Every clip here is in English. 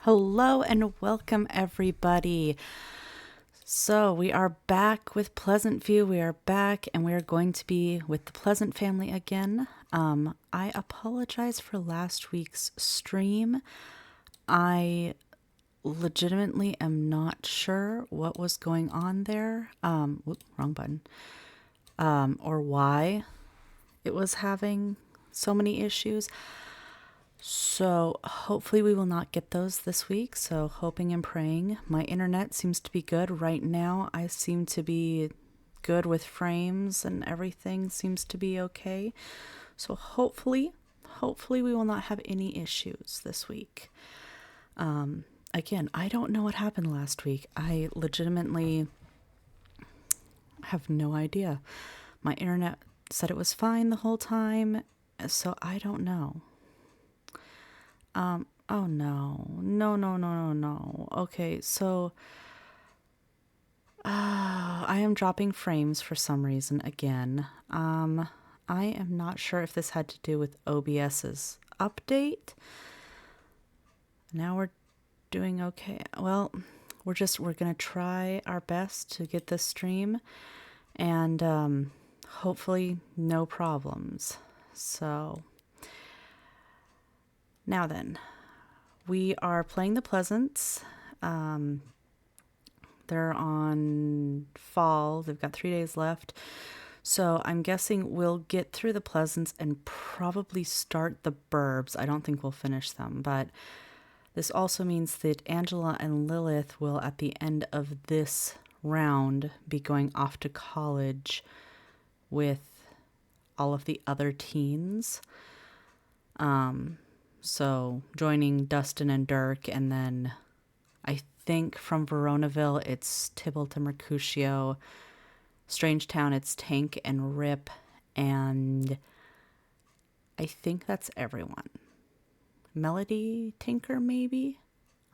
Hello and welcome, everybody. So, we are back with Pleasant View. We are back and we are going to be with the Pleasant family again. I apologize for last week's stream. I legitimately am not sure what was going on there. Wrong button. Or why it was having so many issues. So hopefully we will not get those this week. So hoping and praying. My internet seems to be good right now. I seem to be good with frames and everything seems to be okay. So hopefully we will not have any issues this week. Again, I don't know what happened last week. I legitimately have no idea. My internet said it was fine the whole time, so I don't know. Oh no. Okay, so I am dropping frames for some reason again. I am not sure if this had to do with OBS's update. Now we're doing okay. Well, we're going to try our best to get this stream and hopefully no problems. So now then, we are playing the Pleasants. They're on fall. They've got 3 days left. So I'm guessing we'll get through the Pleasants and probably start the Burbs. I don't think we'll finish them, but this also means that Angela and Lilith will, at the end of this round, be going off to college with all of the other teens. So joining Dustin and Dirk, and then I think from Veronaville it's Tybalt and Mercutio. Strangetown it's Tank and Rip, and I think that's everyone. Melody Tinker maybe?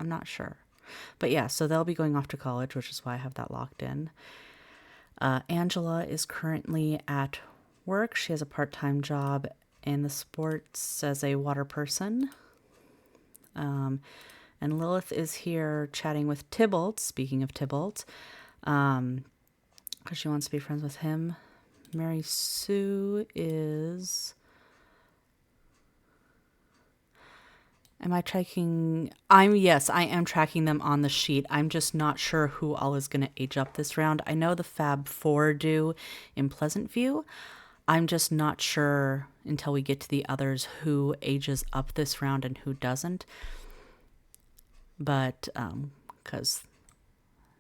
I'm not sure. But yeah, so they'll be going off to college, which is why I have that locked in. Angela is currently at work. She has a part-time job in the sports as a water person. And Lilith is here chatting with Tybalt, speaking of Tybalt, because she wants to be friends with him. Mary Sue is... Am I tracking? Yes, I am tracking them on the sheet. I'm just not sure who all is going to age up this round. I know the Fab Four do in Pleasant View. I'm just not sure until we get to the others who ages up this round and who doesn't. But because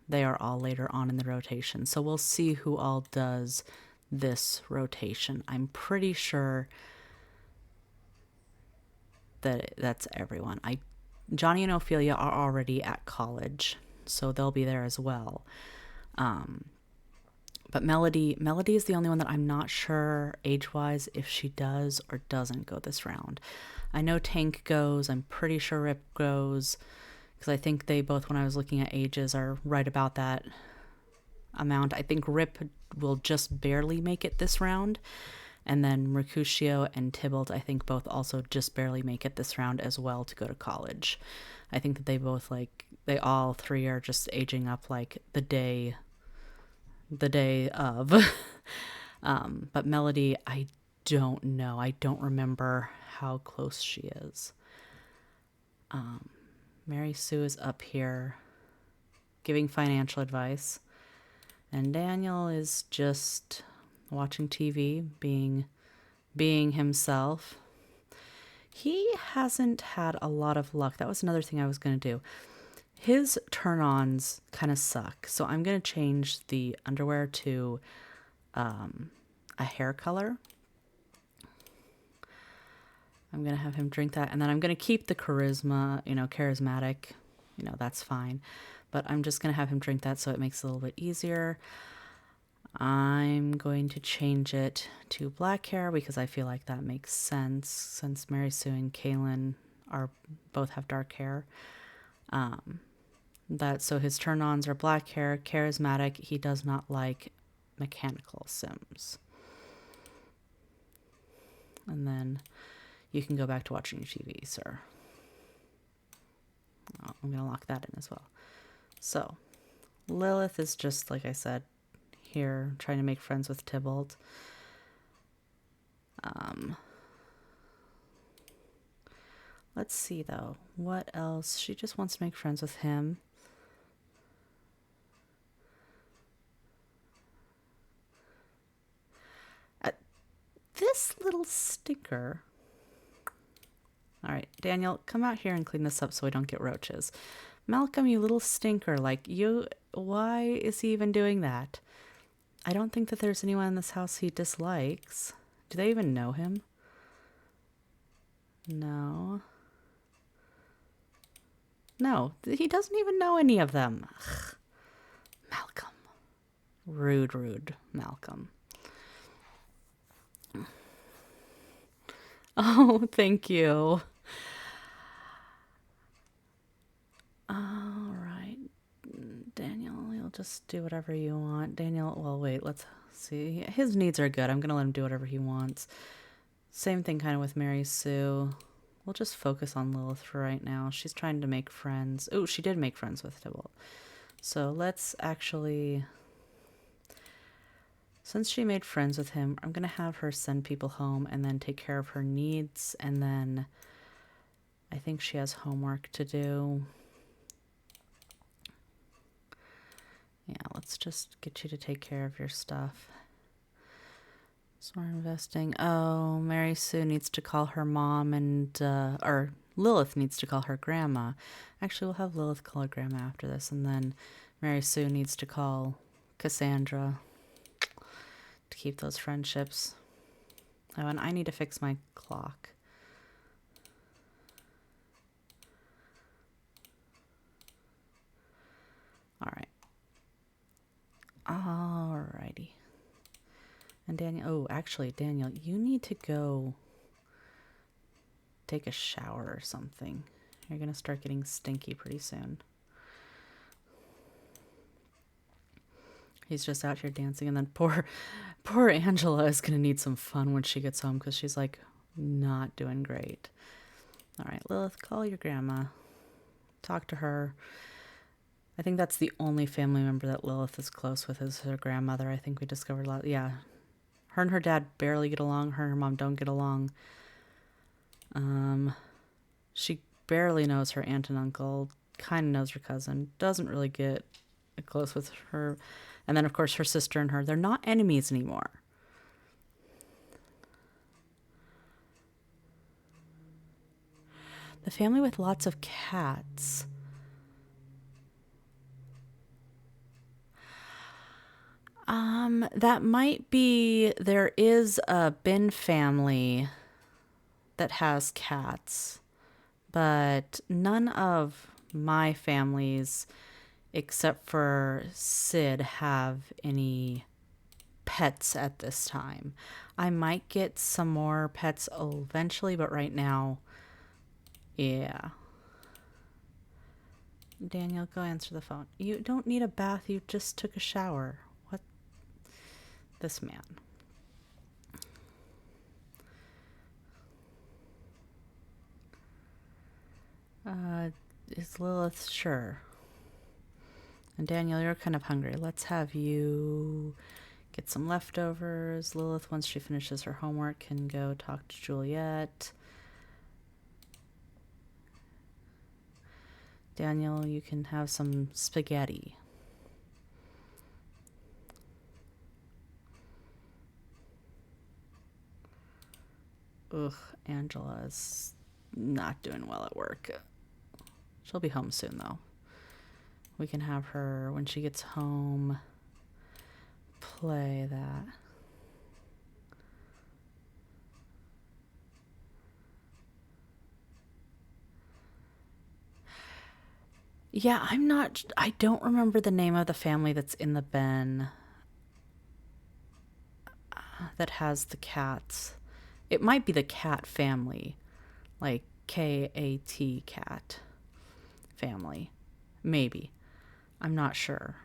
they are all later on in the rotation. So we'll see who all does this rotation. I'm pretty sure that that's everyone. Johnny and Ophelia are already at college, so they'll be there as well. But Melody is the only one that I'm not sure age-wise if she does or doesn't go this round. I know Tank goes. I'm pretty sure Rip goes, because I think they both, when I was looking at ages, are right about that amount. I think Rip will just barely make it this round. And then Mercutio and Tybalt, I think, both also just barely make it this round as well to go to college. I think that they both, they all three are just aging up like the day of. But Melody, I don't know. I don't remember how close she is. Mary Sue is up here giving financial advice. And Daniel is just watching TV, being himself. He hasn't had a lot of luck. That was another thing I was going to do. His turn-ons kind of suck. So I'm going to change the underwear to a hair color. I'm going to have him drink that. And then I'm going to keep the charisma, charismatic. That's fine. But I'm just going to have him drink that so it makes it a little bit easier. I'm going to change it to black hair because I feel like that makes sense since Mary Sue and Kaylin both have dark hair. So his turn-ons are black hair, charismatic. He does not like mechanical Sims. And then you can go back to watching your TV, sir. Oh, I'm going to lock that in as well. So Lilith is just, like I said, here trying to make friends with Tybalt. Let's see, though. What else? She just wants to make friends with him. This little stinker. All right, Daniel, come out here and clean this up so we don't get roaches. Malcolm, you little stinker. Like, why is he even doing that? I don't think that there's anyone in this house he dislikes. Do they even know him? No. No, he doesn't even know any of them. Ugh. Malcolm. Rude, Malcolm. Oh, thank you. All right. Daniel, you'll just do whatever you want. Daniel, well, wait, let's see. His needs are good. I'm going to let him do whatever he wants. Same thing kind of with Mary Sue. We'll just focus on Lilith for right now. She's trying to make friends. Oh, she did make friends with Tybalt. So let's actually... Since she made friends with him, I'm going to have her send people home and then take care of her needs. And then I think she has homework to do. Yeah, let's just get you to take care of your stuff. Smart investing. Oh, Mary Sue needs to call her mom and, or Lilith needs to call her grandma. Actually, we'll have Lilith call her grandma after this. And then Mary Sue needs to call Cassandra to keep those friendships. Oh, and I need to fix my clock. All right. Alrighty. And Daniel, oh, actually, Daniel, you need to go take a shower or something. You're going to start getting stinky pretty soon. He's just out here dancing, and then poor Angela is going to need some fun when she gets home because she's, like, not doing great. All right, Lilith, call your grandma. Talk to her. I think that's the only family member that Lilith is close with is her grandmother. I think we discovered a lot. Yeah. Her and her dad barely get along. Her and her mom don't get along. She barely knows her aunt and uncle. Kind of knows her cousin. Doesn't really get close with her. And then, of course, her sister and her. They're not enemies anymore. The family with lots of cats. That might be, there is a Bin family that has cats, but none of my families, except for Sid, have any pets at this time. I might get some more pets eventually, but right now, yeah. Daniel, go answer the phone. You don't need a bath, you just took a shower. What? This man. Is Lilith? Sure. And Daniel, you're kind of hungry. Let's have you get some leftovers. Lilith, once she finishes her homework, can go talk to Juliet. Daniel, you can have some spaghetti. Ugh, Angela is not doing well at work. She'll be home soon, though. We can have her, when she gets home, play that. Yeah, I don't remember the name of the family that's in the bin that has the cats. It might be the cat family, like K-A-T cat family. Maybe. I'm not sure.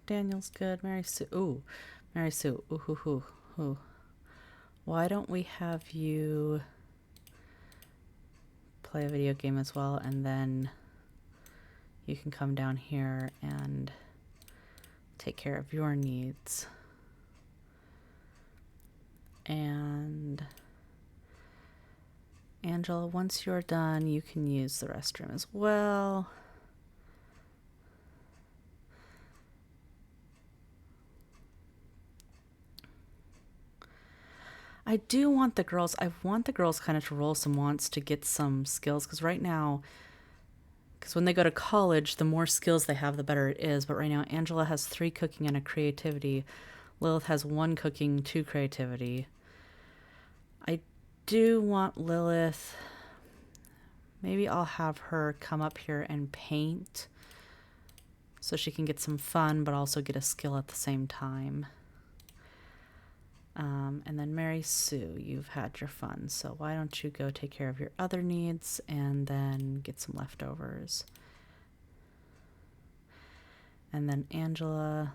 Daniel's good. Mary Sue. Ooh, Mary Sue. Ooh, hoo, hoo, hoo. Why don't we have you play a video game as well, and then you can come down here and take care of your needs. And Angela, once you're done, you can use the restroom as well. I do want the girls, I want the girls kind of to roll some wants to get some skills, because right now, because when they go to college, the more skills they have, the better it is. But right now, Angela has 3 cooking and a creativity. Lilith has 1 cooking, 2 creativity. I do want Lilith, maybe I'll have her come up here and paint so she can get some fun, but also get a skill at the same time. And then Mary Sue, you've had your fun, so why don't you go take care of your other needs and then get some leftovers. And then Angela,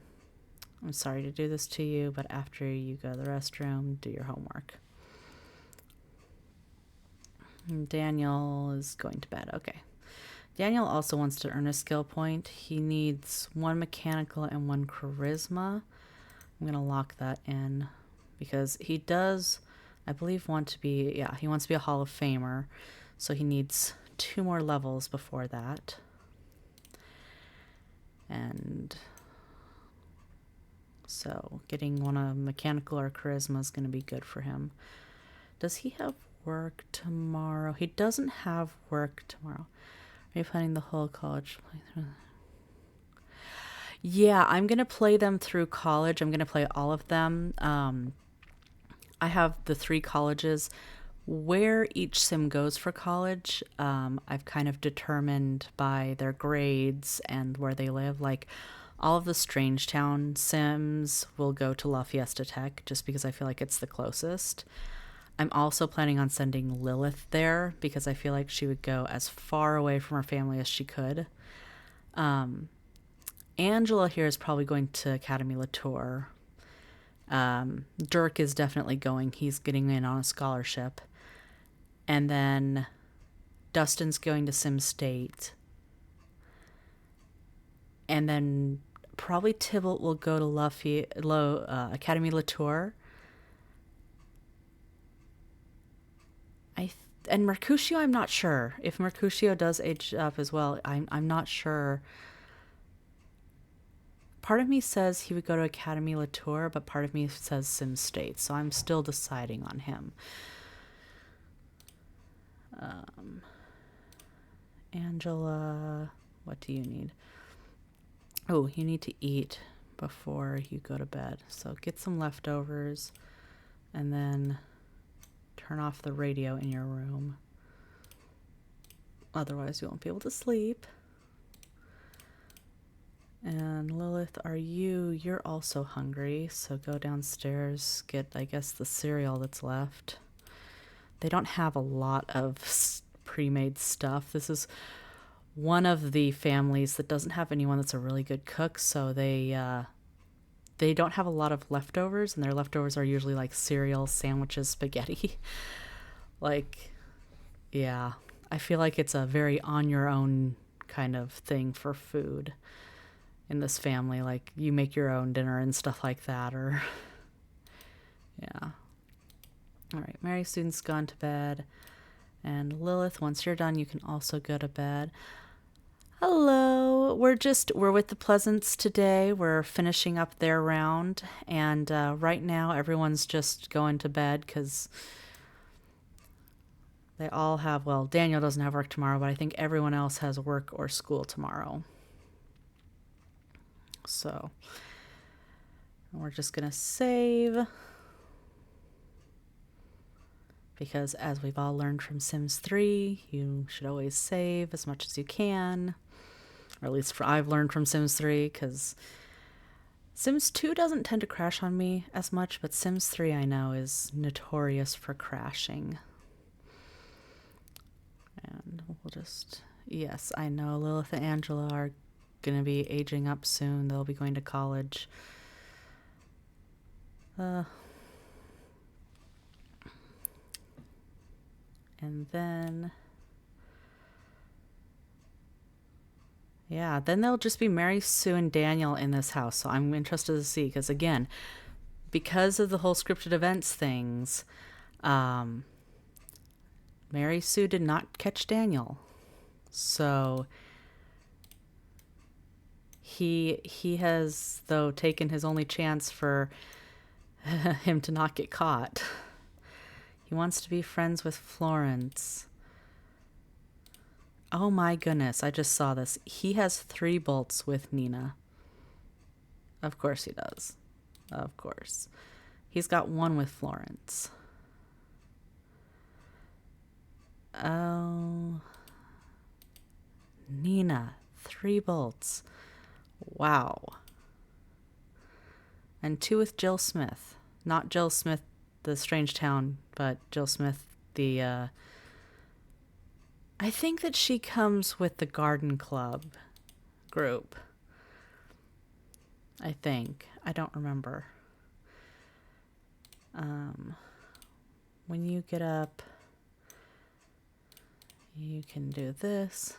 I'm sorry to do this to you, but after you go to the restroom, do your homework. And Daniel is going to bed. Okay. Daniel also wants to earn a skill point. He needs 1 mechanical and 1 charisma. I'm going to lock that in because he does, I believe, want to be, yeah, he wants to be a Hall of Famer. So he needs 2 more levels before that. And so getting 1 of mechanical or charisma is going to be good for him. Does he have work tomorrow? He doesn't have work tomorrow. Are you planning the whole college playthrough? Yeah, I'm going to play them through college. I'm going to play all of them. I have the 3 colleges. Where each sim goes for college, I've kind of determined by their grades and where they live. Like, all of the Strangetown sims will go to La Fiesta Tech just because I feel like it's the closest. I'm also planning on sending Lilith there because I feel like she would go as far away from her family as she could. Angela here is probably going to Academy Latour. Dirk is definitely going. He's getting in on a scholarship. And then Dustin's going to Sim State. And then probably Tybalt will go to Academy Latour. And Mercutio, I'm not sure. If Mercutio does age up as well, I'm not sure. Part of me says he would go to Academy Latour, but part of me says Sim State, so I'm still deciding on him. Angela, what do you need? Oh, you need to eat before you go to bed. So get some leftovers and then turn off the radio in your room. Otherwise, you won't be able to sleep. And Lilith, you're also hungry, so go downstairs, get, I guess, the cereal that's left. They don't have a lot of pre-made stuff. This is one of the families that doesn't have anyone that's a really good cook, so they don't have a lot of leftovers, and their leftovers are usually like cereal, sandwiches, spaghetti. Like, yeah, I feel like it's a very on your own kind of thing for food in this family. Like, you make your own dinner and stuff like that, or yeah. All right, Mary Sue's gone to bed, and Lilith, once you're done, you can also go to bed. Hello, we're with the Pleasants today. We're finishing up their round, and right now everyone's just going to bed because they all have, well, Daniel doesn't have work tomorrow, but I think everyone else has work or school tomorrow. So we're just gonna save, because as we've all learned from Sims 3, you should always save as much as you can. Or at least I've learned from Sims 3, because Sims 2 doesn't tend to crash on me as much, but Sims 3 I know is notorious for crashing. And we'll just, yes, I know Lilith and Angela are gonna be aging up soon. They'll be going to college. And then, yeah, then they'll just be Mary Sue and Daniel in this house. So I'm interested to see, because again, because of the whole scripted events things, Mary Sue did not catch Daniel. So he has, though, taken his only chance for him to not get caught. He wants to be friends with Florence. Oh my goodness, I just saw this. He has 3 bolts with Nina. Of course he does. Of course. He's got 1 with Florence. Oh. Nina, 3 bolts. Wow. And 2 with Jill Smith. Not Jill Smith, the Strange Town, but Jill Smith, the, I think that she comes with the Garden Club group. I think. I don't remember. When you get up, you can do this.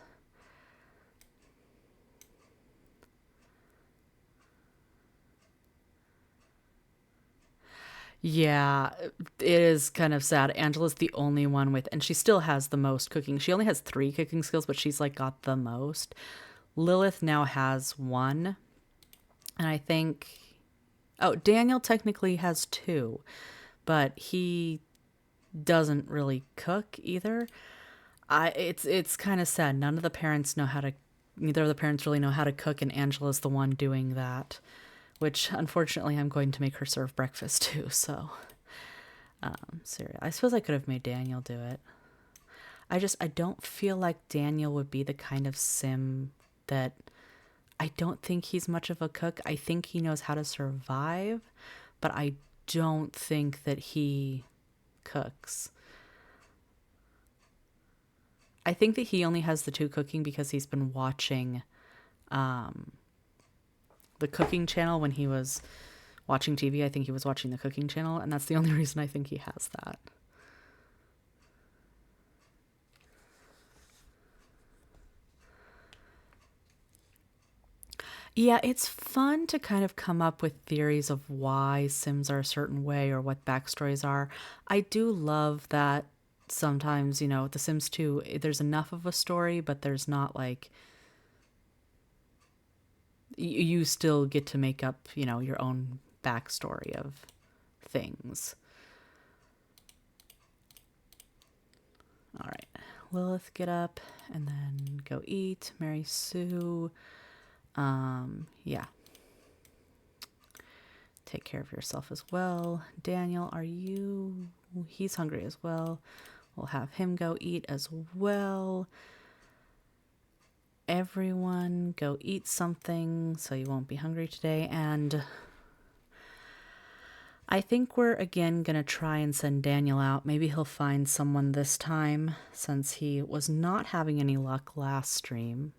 Yeah, it is kind of sad. Angela's the only one with, and she still has the most cooking. She only has 3 cooking skills, but she's like got the most. Lilith now has 1. And I think, oh, Daniel technically has 2, but he doesn't really cook either. It's kind of sad. None of the parents know how to, neither of the parents really know how to cook, and Angela's the one doing that. Which, unfortunately, I'm going to make her serve breakfast too, so. Cereal. I suppose I could have made Daniel do it. I don't feel like Daniel would be the kind of sim that, I don't think he's much of a cook. I think he knows how to survive, but I don't think that he cooks. I think that he only has the 2 cooking because he's been watching, the cooking channel when he was watching TV. I think he was watching the cooking channel, and that's the only reason I think he has that. Yeah, it's fun to kind of come up with theories of why Sims are a certain way or what backstories are. I do love that sometimes, The Sims 2, there's enough of a story, but there's not like, you still get to make up, your own backstory of things. All right. Lilith, get up and then go eat. Mary Sue, yeah. Take care of yourself as well. Daniel, he's hungry as well. We'll have him go eat as well. Everyone go eat something so you won't be hungry today. And I think we're again going to try and send Daniel out. Maybe he'll find someone this time, since he was not having any luck last stream.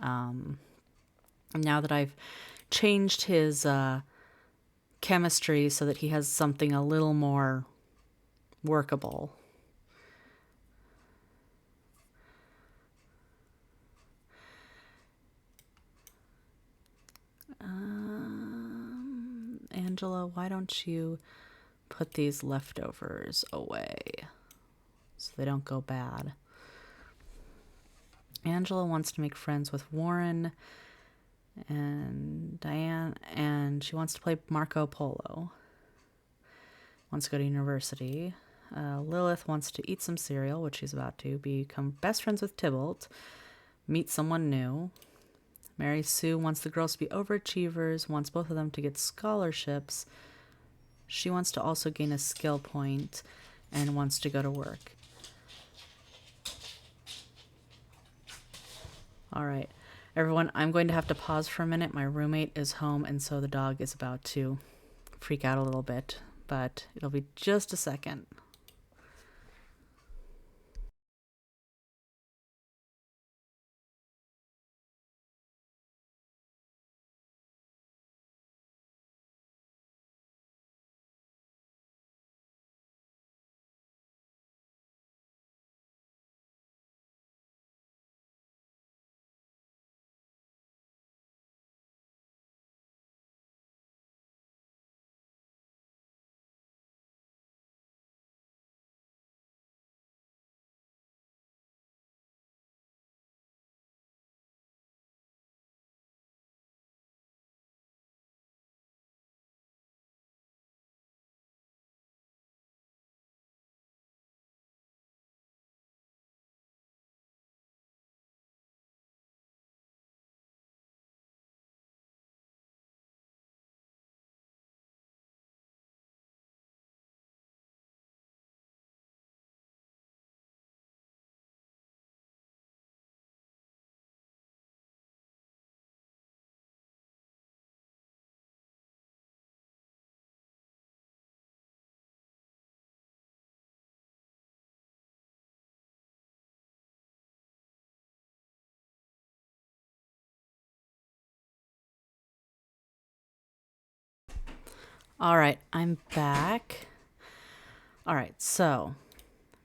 Now that I've changed his chemistry so that he has something a little more workable. Angela, why don't you put these leftovers away so they don't go bad? Angela wants to make friends with Warren and Diane, and she wants to play Marco Polo. Wants to go to university. Lilith wants to eat some cereal, which she's about to, become best friends with Tybalt, meet someone new. Mary Sue wants the girls to be overachievers, wants both of them to get scholarships. She wants to also gain a skill point and wants to go to work. All right, everyone, I'm going to have to pause for a minute. My roommate is home, and so the dog is about to freak out a little bit, but it'll be just a second. All right, I'm back. All right, so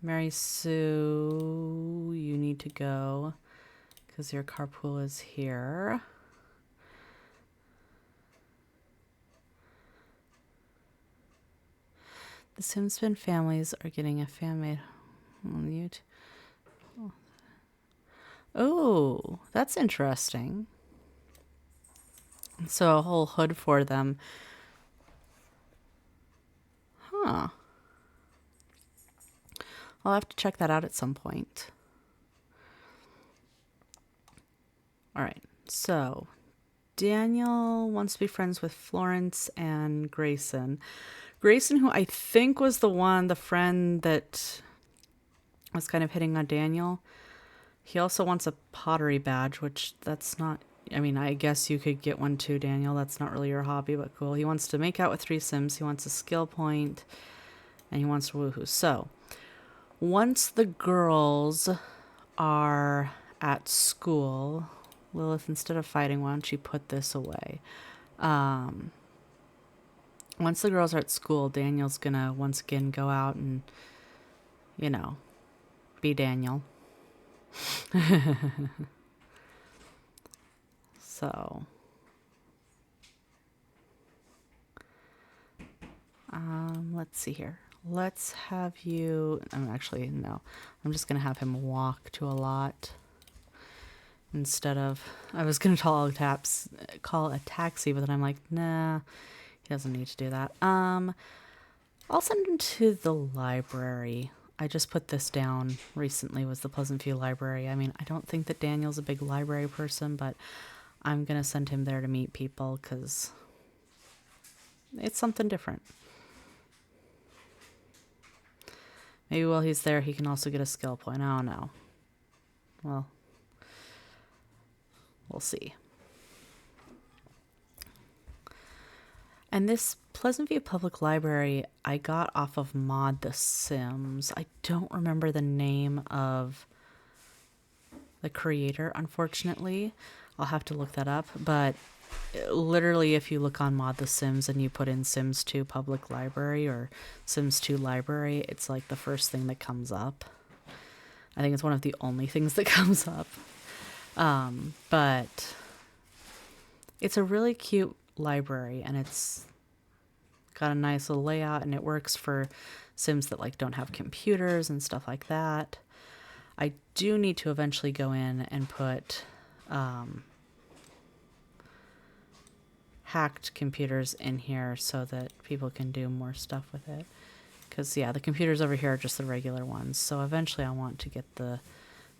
Mary Sue, you need to go because your carpool is here. The Simspin families are getting a fan made on YouTube. Oh, that's interesting. So a whole hood for them. Huh. I'll have to check that out at some point. All right, so Daniel wants to be friends with Florence and Grayson. Grayson, who I think was the friend that was kind of hitting on Daniel. He also wants a pottery badge, which that's not, I mean, I guess you could get one too, Daniel. That's not really your hobby, but cool. He wants to make out with 3 Sims. He wants a skill point, and he wants to woohoo. So, once the girls are at school, Lilith, instead of fighting, why don't you put this away? Once the girls are at school, Daniel's gonna once again go out and, you know, be Daniel. So, let's see here. Let's have you, actually, no. I'm just gonna have him walk to a lot instead of, I was gonna call a taxi, but then I'm like, nah, he doesn't need to do that. I'll send him to the library. I just put this down recently, was the Pleasant View Library. I mean, I don't think that Daniel's a big library person, but I'm going to send him there to meet people because it's something different. Maybe while he's there, he can also get a skill point. I don't know. Well, we'll see. And this Pleasant View Public Library, I got off of Mod The Sims. I don't remember the name of the creator, unfortunately. I'll have to look that up. But literally, if you look on Mod The Sims and you put in Sims 2 Public Library or Sims 2 Library, it's like the first thing that comes up. I think it's one of the only things that comes up. But it's a really cute library, and it's got a nice little layout, and it works for Sims that like don't have computers and stuff like that. I do need to eventually go in and put hacked computers in here so that people can do more stuff with it. Because, yeah, the computers over here are just the regular ones. So eventually I want to get the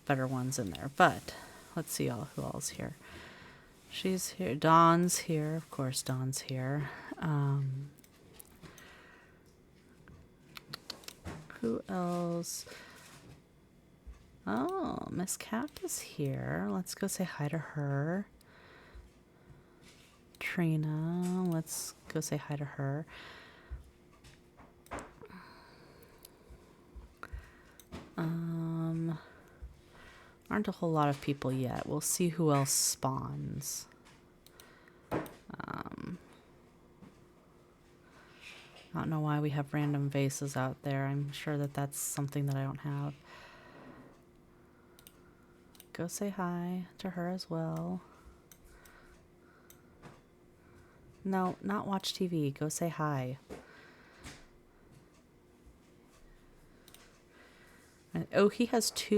better ones in there. But let's see who else here. She's here. Dawn's here. Of course, Dawn's here. Who else? Oh, Miss Cat is here. Let's go say hi to her. Trina, let's go say hi to her. Aren't a whole lot of people yet. We'll see who else spawns. I don't know why we have random vases out there. I'm sure that that's something that I don't have. Go say hi to her as well. No, not watch TV. Go say hi. And, oh, he has 2